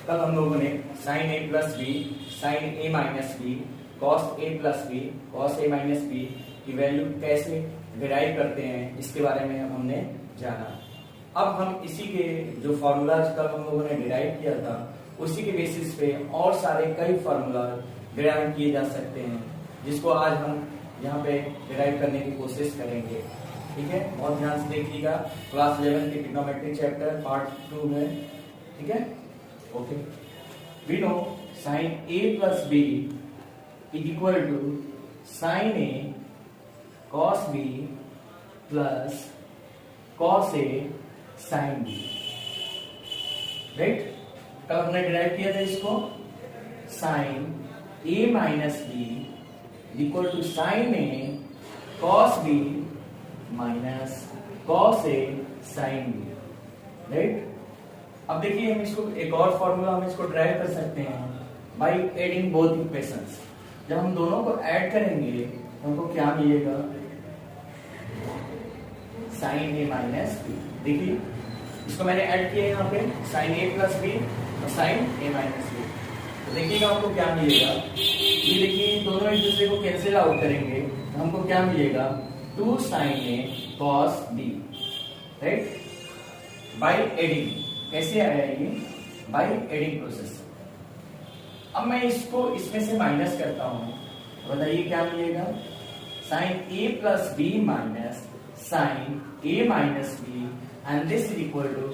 कल हम लोगों ने साइन ए प्लस बी, साइन ए माइनस बी, कॉस ए प्लस बी, कॉस ए माइनस बी की वैल्यू कैसे डिराइव करते हैं इसके बारे में हमने जाना। अब हम इसी के जो फॉर्मूलाज कल हम लोगों ने डिराइव किया था उसी के बेसिस पे और सारे कई फॉर्मूला डिराइव किए जा सकते हैं, जिसको आज हम यहाँ पे डिराइव करने की कोशिश करेंगे। ठीक है, बहुत ध्यान से देखिएगा। क्लास 11 के ट्रिग्नोमेट्री चैप्टर पार्ट 2 में। ठीक है, okay. We know sine A plus B is equal to sine A cos B plus cos A sine B. Right, कल हमने डिराइव किया था इसको। Sine A minus B equal to sine A cos B minus cos A sine B. Right, अब देखिए हम इसको एक और फॉर्मूला हम इसको ड्राइव कर सकते हैं बाय एडिंग बोथ इक्वेशंस। जब हम दोनों को ऐड करेंगे तो हमको क्या मिलेगा? साइन ए माइनस बी। देखिए इसको मैंने ऐड किया यहाँ पे, साइन ए प्लस बी और साइन ए माइनस बी। तो देखिएगा हमको क्या मिलेगा। ये देखिए दोनों एक दूसरे को कैंसिल आउट करेंगे तो हमको क्या मिलेगा? 2 sine A cos B. Right, by adding. कैसे आया ये? By adding process. अब मैं इसको इसमें से माइनस करता हूं, बताइए क्या मिलेगा? Sine A plus B minus sine A minus B and this is equal to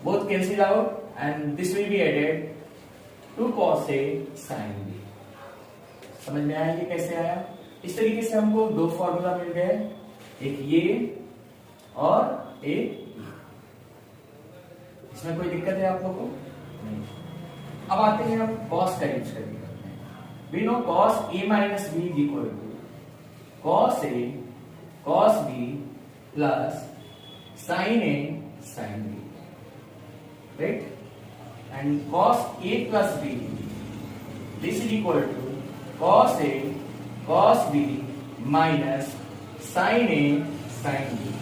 both cancel out and this will be added to cos A sine B. समझ में आया ये कैसे आया? इस तरीके से हमको दो फॉर्मूला मिल गए, एक ये और एक इसमें कोई दिक्कत है आप लोगों को? नहीं। अब आते हैं हम कॉस का यूज करके करते हैं। We know cos A minus B is equal to cos A cos B plus sine A sine B. Right, and cos A plus B this is equal to cos A cos B minus sine A sine B.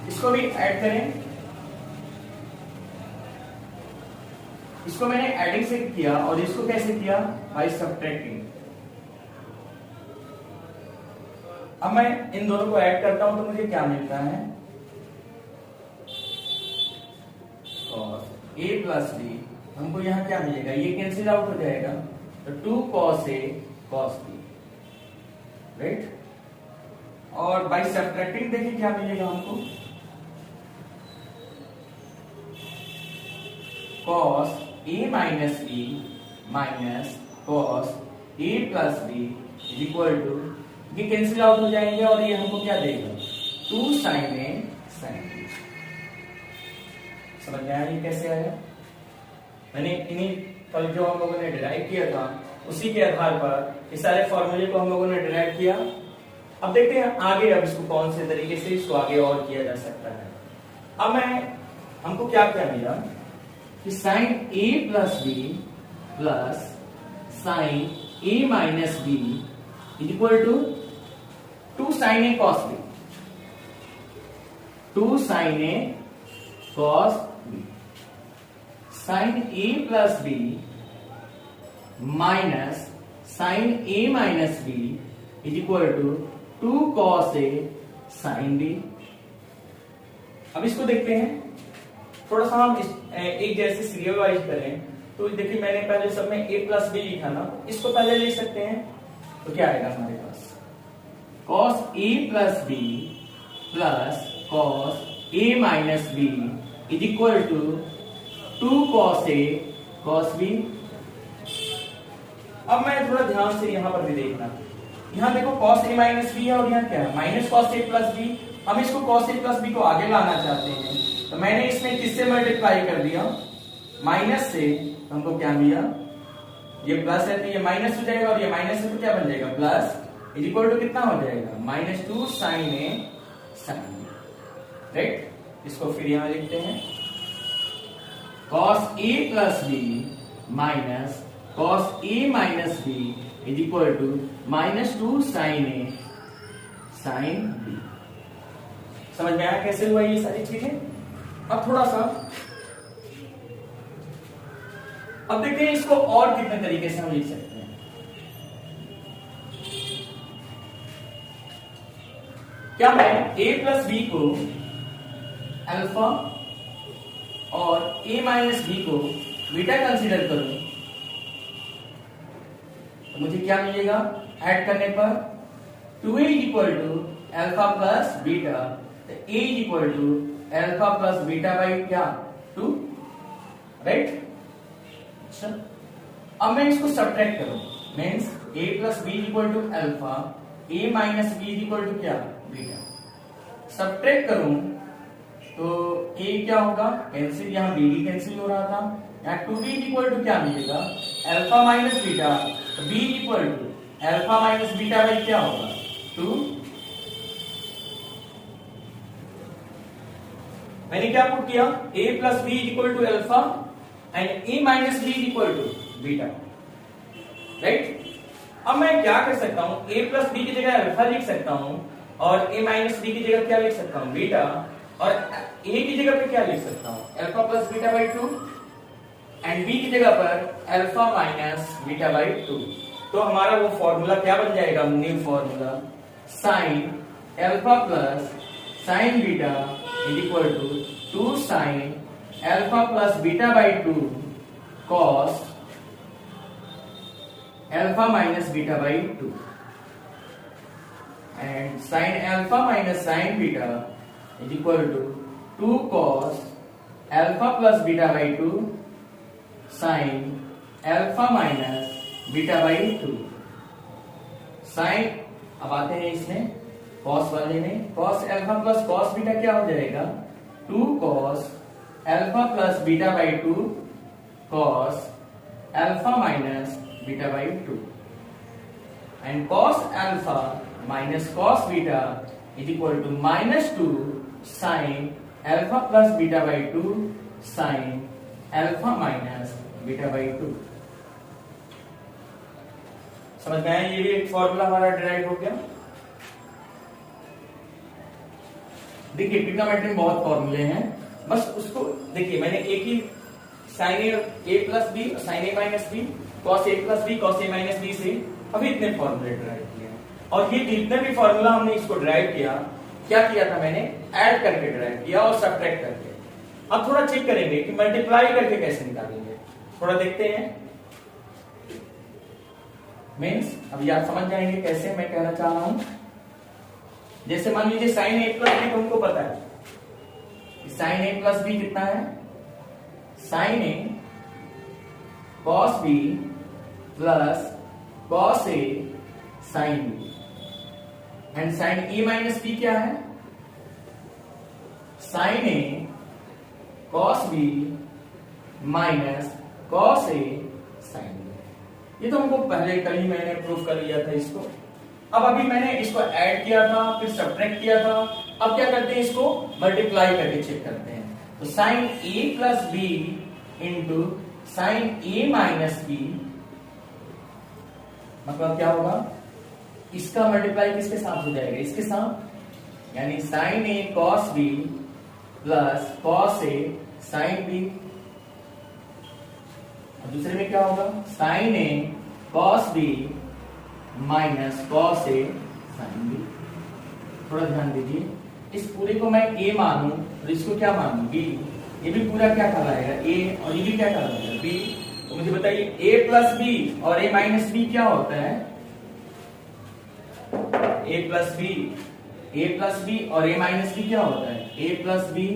इसको भी add करें। इसको मैंने adding से किया और इसको कैसे किया? By subtracting. अब मैं इन दोनों को ऐड करता हूं तो मुझे क्या मिलता है? Cos A plus B. हमको यहां क्या मिलेगा? ये कैंसिल आउट हो जाएगा तो 2 कॉस ए कॉस बी। राइट, और बाय सब्ट्रैक्टिंग देखिए क्या मिलेगा हमको? Cos A minus b minus cos A plus B is equal to, ये कैंसिल आउट हो जाएंगे और ये हमको क्या देगा? 2 साइन ए साइन बी। समझ में आया ये कैसे आया? मैंने इन्हीं कल जो हम लोगों ने डिराइव किया था उसी के आधार पर इस सारे फॉर्मूले को हम लोगों ने डिराइव किया। अब देखते हैं आगे, अब इसको कौन से तरीके से इसको आगे और किया जा सकता है। अब हमको क्या क्या मिला कि sine A plus b plus sine A minus B is equal to 2 sine A cos b. 2 sine A cos b. Sine A plus B minus sine A minus B is equal to 2 cos A sine b. अब इसको देखते हैं, थोड़ा सा हम एक जैसे serial wise करें तो देखिए मैंने पहले सब में a प्लस बी लिखा ना, इसको पहले ले सकते हैं तो क्या आएगा हमारे पास? cos a plus b plus cos a minus B is equal to 2 cos a cos b। अब मैं थोड़ा ध्यान से यहां पर भी देखना, यहां देखो cos a माइनस बी है और यहां क्या है? Minus cos a plus b. हम इसको cos a प्लस बी को आगे लाना चाहते हैं तो मैंने इसमें किससे मल्टीप्लाई कर दिया? माइनस से। तो हमको क्या मिला? ये प्लस है तो ये माइनस हो जाएगा और ये माइनस है तो क्या बन जाएगा? प्लस। इज इक्वल टू कितना हो जाएगा? -2 साइन ए साइन बी। राइट, इसको फिर यहां लिखते हैं cos a plus B minus cos a minus B is equal to -2 sine A sine B. समझ में आया कैसे हुआ ये सारी चीजें? अब थोड़ा सा अब देखते हैं इसको और कितने तरीके से हम लिख सकते हैं। क्या मैं a प्लस बी को अल्फा और a माइनस बी को बीटा कंसीडर करूं तो मुझे क्या मिलेगा? ऐड करने पर 2a equal to alpha plus beta, तो a equal to alpha plus beta by क्या 2, राइट। अच्छा, अब मैं इसको सब्ट्रैक्ट करूं, means a plus b equal to alpha, a minus B equal to क्या बीटा। सब्ट्रैक्ट करूं तो a क्या होगा? कैंसिल, यहाँ b भी कैंसिल हो रहा था, यहाँ 2b इक्वल टू क्या मिलेगा? Alpha minus beta, b equal to alpha minus beta by क्या होगा 2। मैंने क्या पुट किया? a plus b equal to alpha and a minus B equal to beta, right. अब मैं क्या कर सकता हूं? a प्लस बी की जगह अल्फा लिख सकता हूं और a माइनस बी की जगह क्या लिख सकता हूं? बीटा, और a की जगह पे क्या लिख सकता हूं? Alpha plus beta by 2 and b की जगह पर अल्फा माइनस बीटा बाई 2। तो हमारा वो फॉर्मूला क्या बन जाएगा? New formula sine alpha plus sine beta is equal to 2 sine alpha plus beta by 2 cos alpha minus beta by 2 and sine alpha minus sine beta is equal to 2 cos alpha plus beta by 2 sine alpha minus beta by 2 sine. अब आते हैं इसमें cos वाले में, cos alpha plus cos beta क्या हो जाएगा? 2 cos alpha plus beta by 2 cos alpha minus beta by 2 and cos alpha minus cos beta is equal to -2 sine alpha plus beta by 2 sine alpha minus beta by 2। समझ में आया? ये भी एक formula हमारा डिराइव हो गया। देखिए ट्रिग्नोमेट्री में बहुत फॉर्मूले हैं, बस उसको देखिए। मैंने एक ही साइन ए प्लस बी, साइन ए माइनस बी, कॉस ए प्लस बी, कॉस ए माइनस बी से अभी इतने फॉर्मूले डिराइव किए हैं। और ये जितने भी फॉर्मूला हमने इसको डिराइव किया, क्या किया था? मैंने ऐड करके डिराइव किया और सब्ट्रैक्ट करके। अब थोड़ा चेक करेंगे कि मल्टीप्लाई करके कैसे निकालेंगे, थोड़ा देखते हैं। मीन्स अभी आप समझ जाएंगे कैसे मैं कहना चाह रहा हूं। जैसे मान लीजिए साइन ए प्लस बी तुमको पता है, साइन ए प्लस बी कितना है? Sine A cos B plus cos A sine b and sine A minus B क्या है? साइन ए कॉस बी माइनस कॉस ए साइन बी। ये तो हमको पहले कल ही मैंने प्रूफ कर लिया था इसको। अब अभी मैंने इसको ऐड किया था, फिर सब्ट्रैक्ट किया था। अब क्या करते हैं? इसको मल्टीप्लाई करके चेक करते हैं। तो साइन ए प्लस बी इंटू साइन ए माइनस बी मतलब क्या होगा? इसका मल्टीप्लाई किसके साथ हो जाएगा? इसके साथ, यानी साइन ए कॉस बी प्लस कॉस ए साइन बी। दूसरे में क्या होगा? साइन ए कॉस बी माइनस कॉस ए साइन बी। थोड़ा ध्यान दीजिए, इस पूरे को मैं ए मानूं और इसको क्या मानूं? बी। ये भी पूरा क्या कहलाएगा? ए, और ये भी क्या कहलाएगा? बी। तो मुझे बताइए ए प्लस बी और ए माइनस बी क्या होता है? ए प्लस बी और ए माइनस बी क्या होता है? A plus B,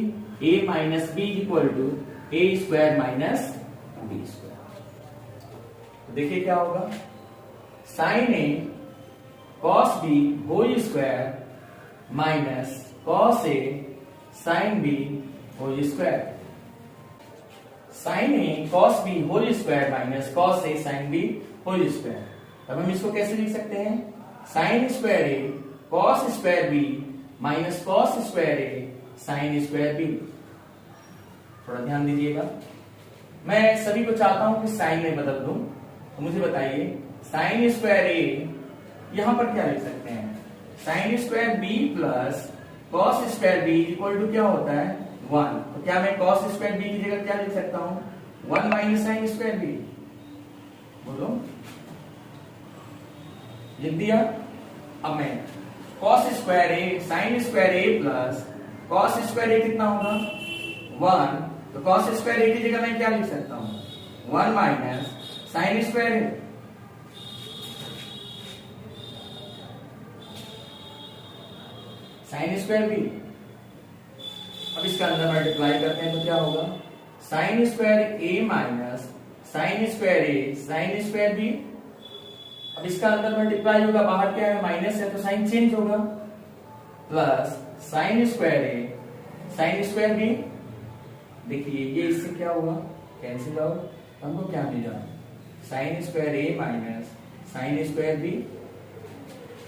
A minus B equal to A square minus B square. देखिए क्या होगा? साइन ए cos B whole square minus cos ए sine B whole square. Sine ए cos B whole square minus cos ए sine B whole square. अब हम इसको कैसे लिख सकते हैं? Sine square A cos square B minus cos square A sine square B. थोड़ा ध्यान दीजिएगा, मैं सभी को चाहता हूं कि साइन में बदल दूं। तो मुझे बताइए साइन स्क्वायर ए यहां पर क्या लिख सकते हैं? Sine square B plus cos square b equal to क्या होता है? 1। तो क्या मैं कॉस स्क्वायर बी की जगह क्या लिख सकता हूं? 1 माइनस साइन स्क्वायर बी, बोलो लिख दिया। अब मैं cos square A sine square A plus cos square ए कितना होगा 1, तो कॉस स्क्वायर ए की जगह मैं क्या लिख सकता हूं 1 minus sine square A, sine square B. अब इसका अंदर मल्टीप्लाई करते हैं तो क्या होगा sign square A minus sine square A sine square B. अब इसका अंदर मल्टीप्लाई होगा, बाहर क्या है माइनस है तो साइन चेंज होगा, plus sign square A sine square B. देखिए ये इससे क्या हुआ कैंसिल आउट, हमको क्या मिला साइन स्क्वायर ए माइनस साइन स्क्वायर बी।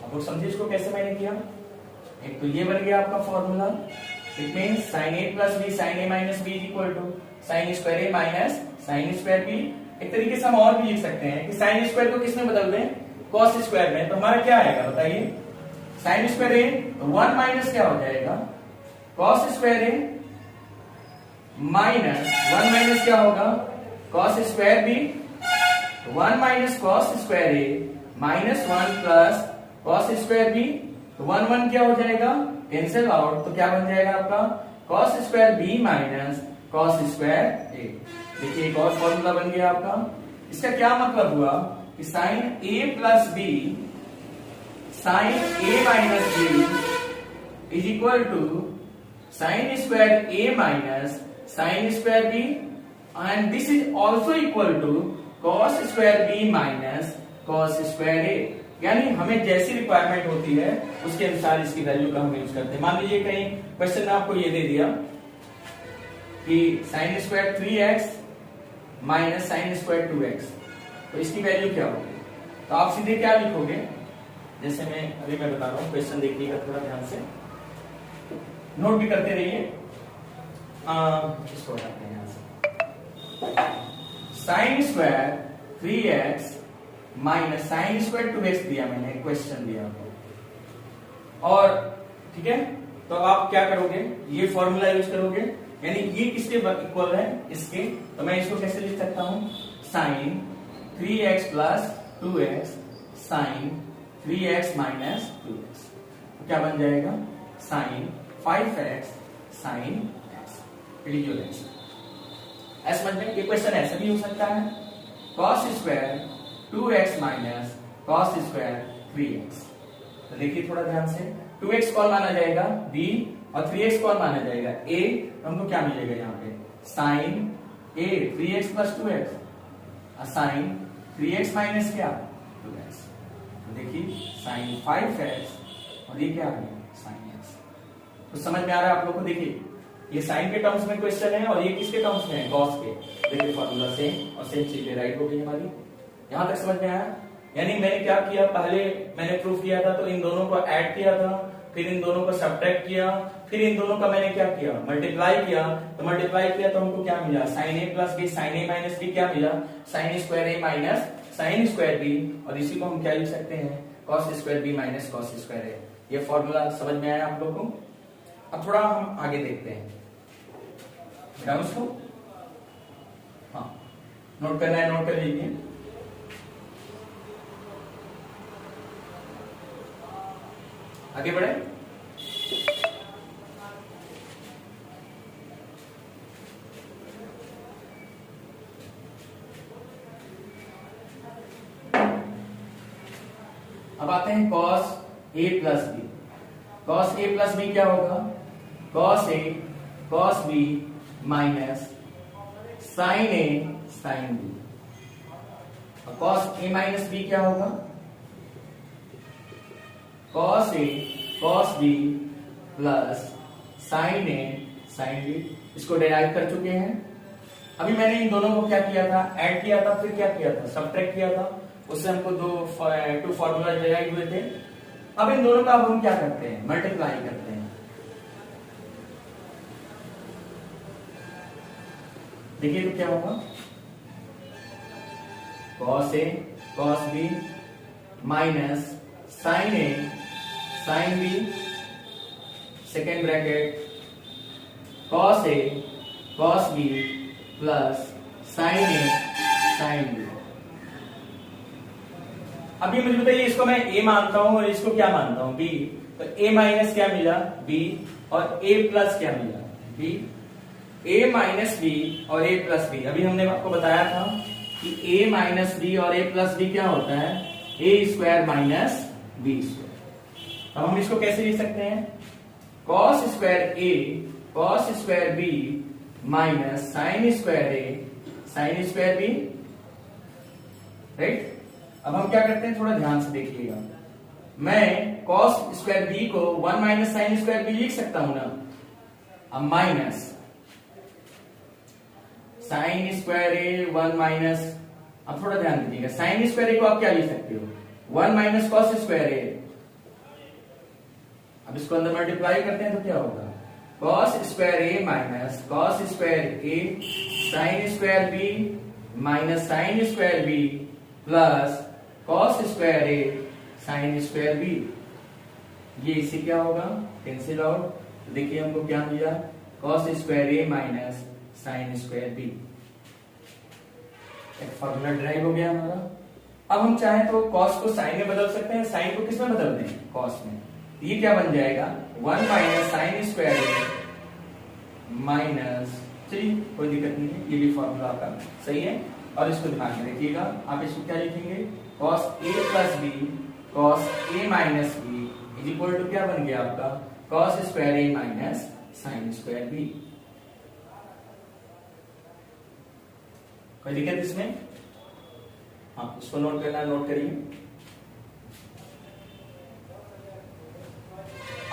अब वो समझिए इसको कैसे मैंने किया, एक तो ये बन गया आपका formula, it means sin a plus b sin a minus B is equal to sine square A minus sine square b. एक तरीके से हम और भी लिख सकते हैं कि साइन स्क्वायर को किस में बदल दें कॉस स्क्वायर में, तो हमारा क्या आएगा बताइए साइन स्क्वायर ए तो 1 माइनस क्या हो जाएगा कॉस स्क्वायर ए माइनस 1 माइनस क्या होगा cos square B, 1 minus cos square ए minus 1 plus cos square B, तो 1 1 क्या हो जाएगा कैंसिल आउट, तो क्या बन जाएगा आपका cos square B minus cos square A. देखिए एक और फॉर्मूला बन गया आपका। इसका क्या मतलब हुआ कि sine A plus B sine A minus B is equal to sine square A minus sine square B and this is also equal to cos square B minus cos square A. यानी हमें जैसी requirement होती है उसके अनुसार इसकी value का हम यूज करते हैं। मान लीजिए कहीं क्वेश्चन में आपको ये दे दिया कि sine square 3x minus sine square 2x, तो इसकी वैल्यू क्या होगी, तो आप सीधे क्या लिखोगे, जैसे मैं बता रहा हूं, क्वेश्चन देखिएगा थोड़ा ध्यान से, नोट भी करते रहिए। इसको हटाते हैं यहां से, sine square 3x minus sine square 2x दिया, मैंने क्वेश्चन दिया आपको, और ठीक है तो आप क्या करोगे ये फॉर्मूला यूज करोगे, यानी ये किसके इक्वल है इसके, तो मैं इसको कैसे लिख सकता हूं sign 3x plus 2x sine 3x minus 2x, तो क्या बन जाएगा साइन 5x साइन x। ऐसा समझ में, ये क्वेश्चन ऐसे भी हो सकता है cos square 2x minus cos square 3x। तो देखिए थोड़ा ध्यान से, 2x कौन माना जाएगा b और 3x कौन माना जाएगा a, हमको क्या मिलेगा यहाँ पे sine a 3x plus 2x sine 3x minus क्या 2x, तो देखिए साइन 5x और ये क्या है साइन x। तो समझ में आ रहा है आप लोग को, देखिए ये साइन के टर्म्स में क्वेश्चन है और ये किसके टर्म्स में है कॉस के। देखिए फॉर्मूला सेम और सेम चीजें राइट हो गई हमारी, यहां तक समझ में आया। यानी मैंने क्या किया, पहले मैंने प्रूफ किया था तो इन दोनों को ऐड किया था, फिर इन दोनों को सब्ट्रैक्ट किया, फिर इन दोनों का मैंने क्या किया मल्टीप्लाई किया, तो मल्टीप्लाई किया तो हमको क्या मिला साइन ए प्लस बी साइन ए माइनस बी क्या मिला साइन स्क्वायर ए माइनस साइन स्क्वायर बी, और इसी को हम क्या लिख सकते हैं cos square B minus cos square A. ये फॉर्मूला समझ में आया आप लोग को। अब थोड़ा हम आगे देखते हैं, उसको हाँ नोट करना है, नोट कर लीजिए। आगे बढ़े, अब आते हैं cos a plus b. cos a plus b क्या होगा cos a cos b minus sin a sin b, और cos a माइनस b क्या होगा cos a cos b plus sin a sin b। इसको डेराइव कर चुके हैं। अभी मैंने इन दोनों को क्या किया था ऐड किया था, फिर क्या किया था सब्ट्रैक्ट किया था, उससे हमको टू फॉर्मूला डेराइव हुए थे। अब इन दोनों का अब हम क्या करते हैं मल्टीप्लाई करते हैं। देखिए तो क्या होगा cos a cos b minus sin a sin b, second bracket cos a cos b plus sine A sine b. अभी मुझे बताइए, इसको मैं ए मानता हूं और इसको क्या मानता हूं, बी। तो ए माइनस क्या मिला, बी, और ए प्लस क्या मिला, बी। ए माइनस बी और ए प्लस बी, अभी हमने आपको बताया था कि ए माइनस बी और ए प्लस बी क्या होता है, A square minus B square. अब हम इसको कैसे लिख सकते हैं, cos square A cos square B minus sine square A sine square B, right. अब हम क्या करते हैं, थोड़ा ध्यान से देखिएगा, मैं कॉस स्क्वायर बी को 1 माइनस साइन स्क्वायर बी लिख सकता हूं ना। अब माइनस साइन स्क्वायर ए 1 माइनस, अब थोड़ा ध्यान दीजिएगा, साइन स्क्वायर ए को आप क्या लिख सकते हो, 1 माइनस कॉस स्क्वायर ए। अब इसको अंदर मल्टीप्लाई करते हैं तो क्या होगा, cos square A minus cos square A sine square B minus sine square B plus cos square A sine square B. ये इससे क्या होगा, कैंसिल आउट। तो देखिए हमको क्या मिला, कॉस स्क्वायर ए माइनस साइन स्क्वायर बी। एक फॉर्मूला ड्राइव हो गया हमारा। अब हम चाहें तो कॉस को साइन में बदल सकते हैं, साइन को किस में बदल दें, कॉस में। ये क्या बन जाएगा, 1 माइनस साइन स्क्वायर ए माइनस, चलिए कोई दिक्कत नहीं है, ये भी फॉर्मूला आपका सही है। और इसको ध्यान में रखिएगा, आप इसको क्या लिखेंगे, cos A plus b cos A minus B is equal to क्या बन गया आपका, कॉस स्क्वायर ए माइनस साइन स्क्वायर बी। कोई दिक्कत इसमें, हाँ इसको नोट करना, नोट करिए।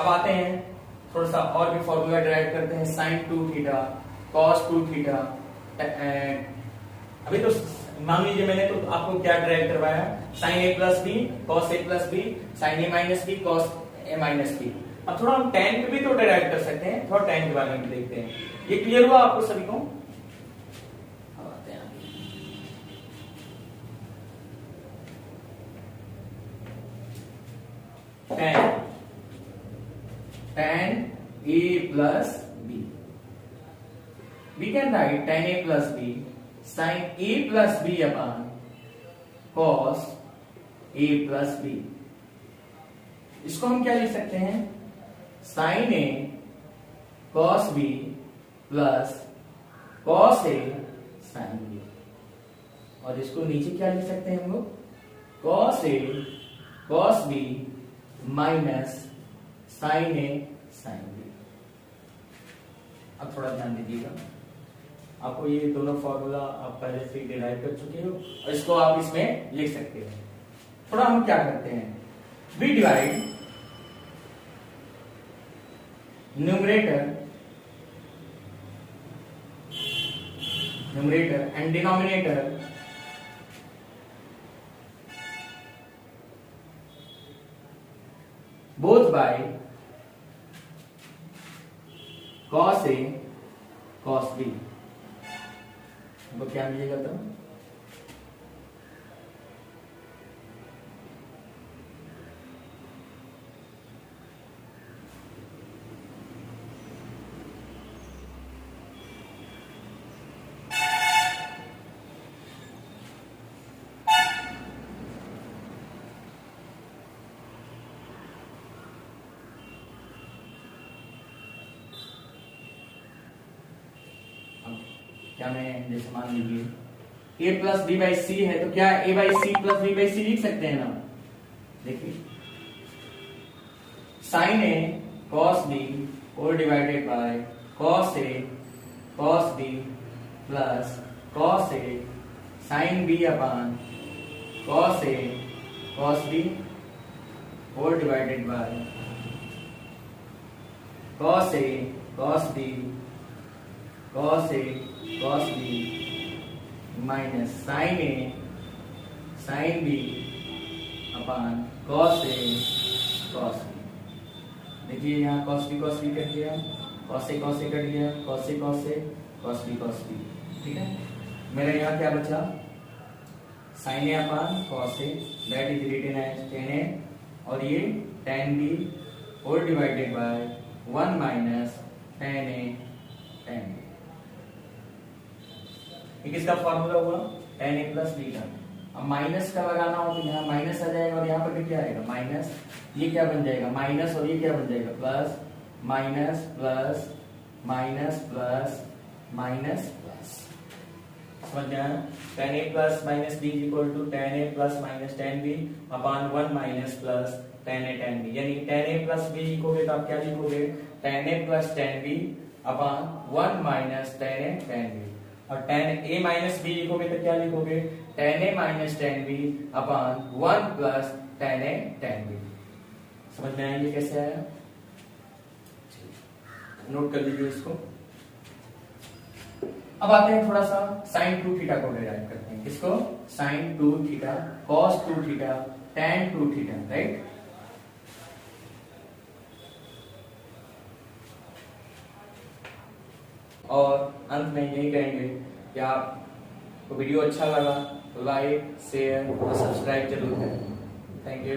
अब आते हैं थोड़ा सा और भी फॉर्मूला ड्राइव करते हैं, साइन 2 थीटा कॉस 2 थीटा। अभी तो मान लीजिए मैंने तो आपको क्या ड्राइव करवाया, साइन ए प्लस बी कॉस ए प्लस बी साइन ए माइनस बी कॉस ए माइनस बी। अब थोड़ा हम tan पे भी तो ड्राइव कर सकते हैं, थोड़ा tan के बारे में देखते हैं। ये क्लियर हुआ आपको सभी को, अब आते हैं tan a plus b, we can write tan a plus b sin a plus b upon cos a plus b। इसको हम क्या लिख सकते हैं, sin a cos b plus cos a sin b। और इसको नीचे क्या लिख सकते हैं हम लोग, cos a cos b minus sin a sin b। अब थोड़ा ध्यान दीजिएगा, आपको ये दोनों फॉर्मूला आप पहले से डिराइव कर चुके हो और इसको आप इसमें लिख सकते हो। थोड़ा हम क्या करते हैं, we divide numerator and denominator both by cos a cos b। तो क्या मिलेगा, तो क्या मैं जैसे मान लीजिए a plus B by C है, तो क्या a by C plus B by C लिख सकते हैं ना। देखिए sine A cos B whole divided by cos A cos B plus cos A sine B upon cos A cos B whole divided by cos A cos B cos a cos b minus sine A sine B upon cos a cos b। देखिए यहाँ cos b cut गया, cos a cut गया, cos a cos b cos b। ठीक है, मेरा यहाँ क्या बचा, sine a upon cos a that is written as tan a और ये tan b whole divided by 1 minus tan a tan b। ये किसका फॉर्मूला हुआ, tan a प्लस बी का। अब माइनस का लगाना हो तो यहाँ माइनस आ जाएगा और यहाँ पर भी क्या आएगा माइनस, ये क्या बन जाएगा माइनस और ये क्या बन जाएगा plus, minus plus minus plus minus plus. समझ गया ना? tan a plus minus B equal to tan a plus minus tan b upon 1 minus plus tan a tan b, यानी tan a प्लस b लिखोगे तो आप क्या लिखोगे tan a plus tan b upon 1 minus tan a tan b, और tan a minus b लिखोगे तो क्या लिखोगे tan a minus tan b upon 1 plus tan a tan b। समझ में आएंगे कैसे आया, नोट कर लीजिए इसको। अब आते हैं थोड़ा सा sin 2 थीटा को डिराइव करते हैं। किसको, sin 2 theta, cos 2 theta, tan 2 theta, right. और अंत में यही कहेंगे कि आपको वीडियो अच्छा लगा तो लाइक शेयर और सब्सक्राइब जरूर करें। Thank you.